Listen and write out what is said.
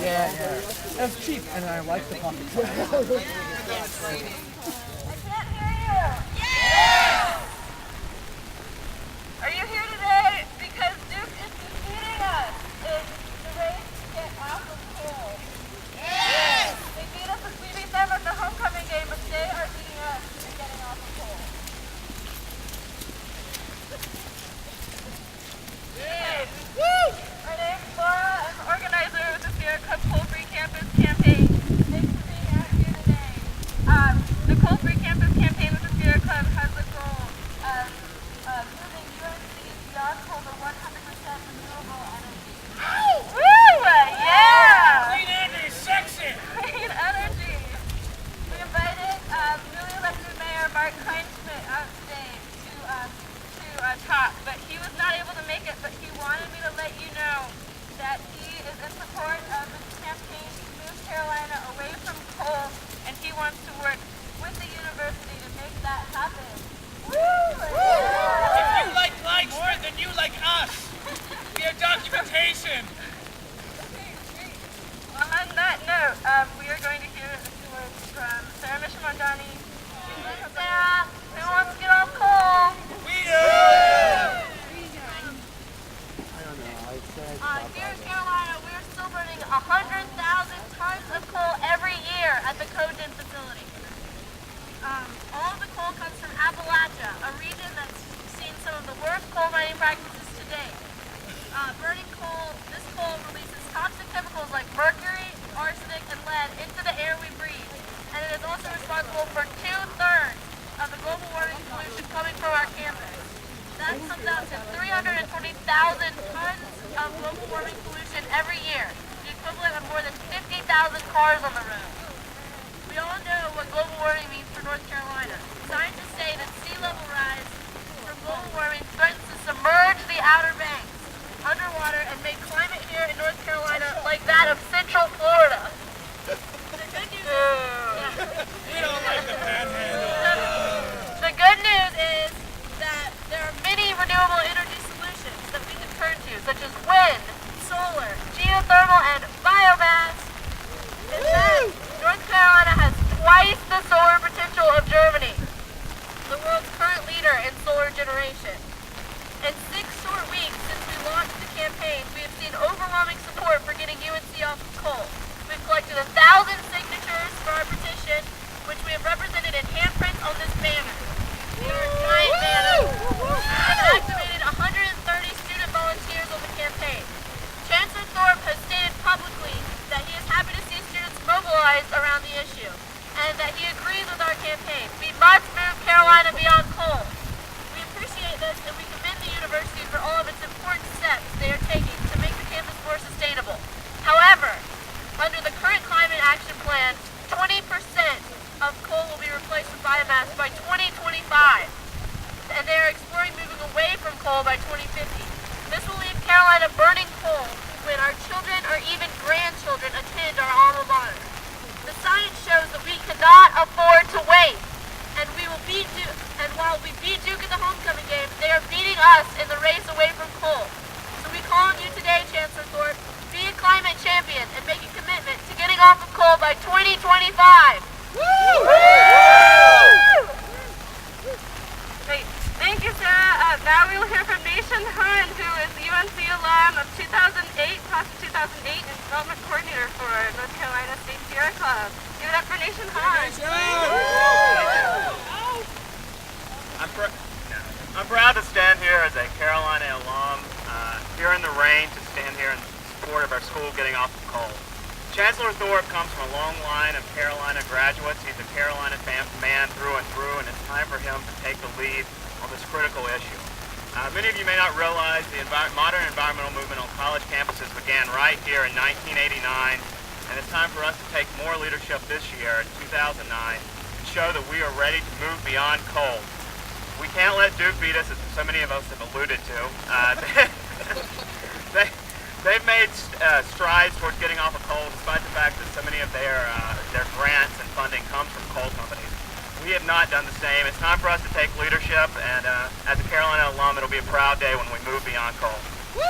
Yeah, yeah. It's cheap, and I like the pocket size. I can't hear you. Yes! Are you here today because Duke is defeating us in the race to get off of coal? Yes! They beat us, we beat them at the homecoming game, but they are beating us in getting off of coal. Yes! Woo! My name's Laura. I'm the organizer of the Sierra Club Coal-Free Campus campaign. Thanks for being out here today. The Coal-Free Campus campaign with the Sierra Club has the goal of moving UNC beyond coal to 100% renewable energy. Woo! Yeah! Clean energy, sexy! Clean energy. We invited newly elected Mayor Mark Kleinschmidt out today to talk, but he was not able to make it, but he wanted me to let you know that he is in support of the campaign to move Carolina away from coal, and he wants to work with the university to make that happen. Woo! Yeah. If you like Kleinschmidt, then you like us. We have documentation. Okay, great. On that note, we are going to hear a few words from Sarah Mishamondani. Sarah, who wants to get off coal? We do! Here in Carolina, we're still burning 100,000 tons of coal every year at the cogen facility. All of the coal comes from Appalachia, a region that's seen some of the worst coal mining practices to date. Burning coal, this coal releases toxic chemicals like mercury, arsenic, and lead into the air we breathe, and it is also responsible for 2/3 of the global warming pollution coming from our campus. That comes out to 320,000 tons of global warming pollution every year, the equivalent of more than 50,000 cars on the road. We all know what global warming means for North Carolina. Scientists say that sea level rise from global warming threatens to submerge the Outer Banks underwater and make climate here in North Carolina like that of Central Florida. The good news is, We don't like the panhandle. the good news is that there are many renewable energy solutions that we can turn to, such as wind, solar, geothermal, and biomass. In fact, North Carolina has twice the solar potential of Germany, the world's current leader in solar generation. In 6 short weeks since we launched the campaign, we have seen overwhelming support for getting UNC off of coal. We've collected 1,000 signatures for our petition, which we have represented in handprints on this banner. They are giant banners. And activated 130 student volunteers on the campaign. Chancellor Thorpe has stated publicly that he is happy to see students mobilized around the issue, and that he agrees with our campaign. We must move Carolina beyond coal. We appreciate this, and we commend the university for all of its important steps they are taking to make the campus more sustainable. However, under the current Climate Action Plan, 20% of coal will be replaced with biomass by 2025, and they are exploring moving away from coal by 2050. This will leave Carolina burning coal when our children or even grandchildren attend our alma mater. The science shows that we cannot afford to wait, and we will beat Duke. And while we beat Duke in the homecoming game, they are beating us in the race away from coal. So we call on you today, Chancellor Thorpe, be a climate champion and make a commitment to getting off of coal by 2025. Great. Thank you, Sarah. Now we will hear from Nation Hunt, who is UNC alum of 2008, class of 2008, and development coordinator for North Carolina State Sierra Club. Give it up for Nation Hunt. I'm proud to stand here as a Carolina alum, here in the rain to stand here in support of our school getting off of coal. Chancellor Thorpe comes from a long line of Carolina graduates. He's a Carolina man through and through, and it's time for him to take the lead on this critical issue. Many of you may not realize the modern environmental movement on college campuses began right here in 1989, and it's time for us to take more leadership this year, in 2009, and show that we are ready to move beyond coal. We can't let Duke beat us, as so many of us have alluded to. They've made strides towards getting off of coal, despite the fact that so many of their grants and funding comes from coal companies. We have not done the same. It's time for us to take leadership, and as a Carolina alum, it'll be a proud day when we move beyond coal. Woo!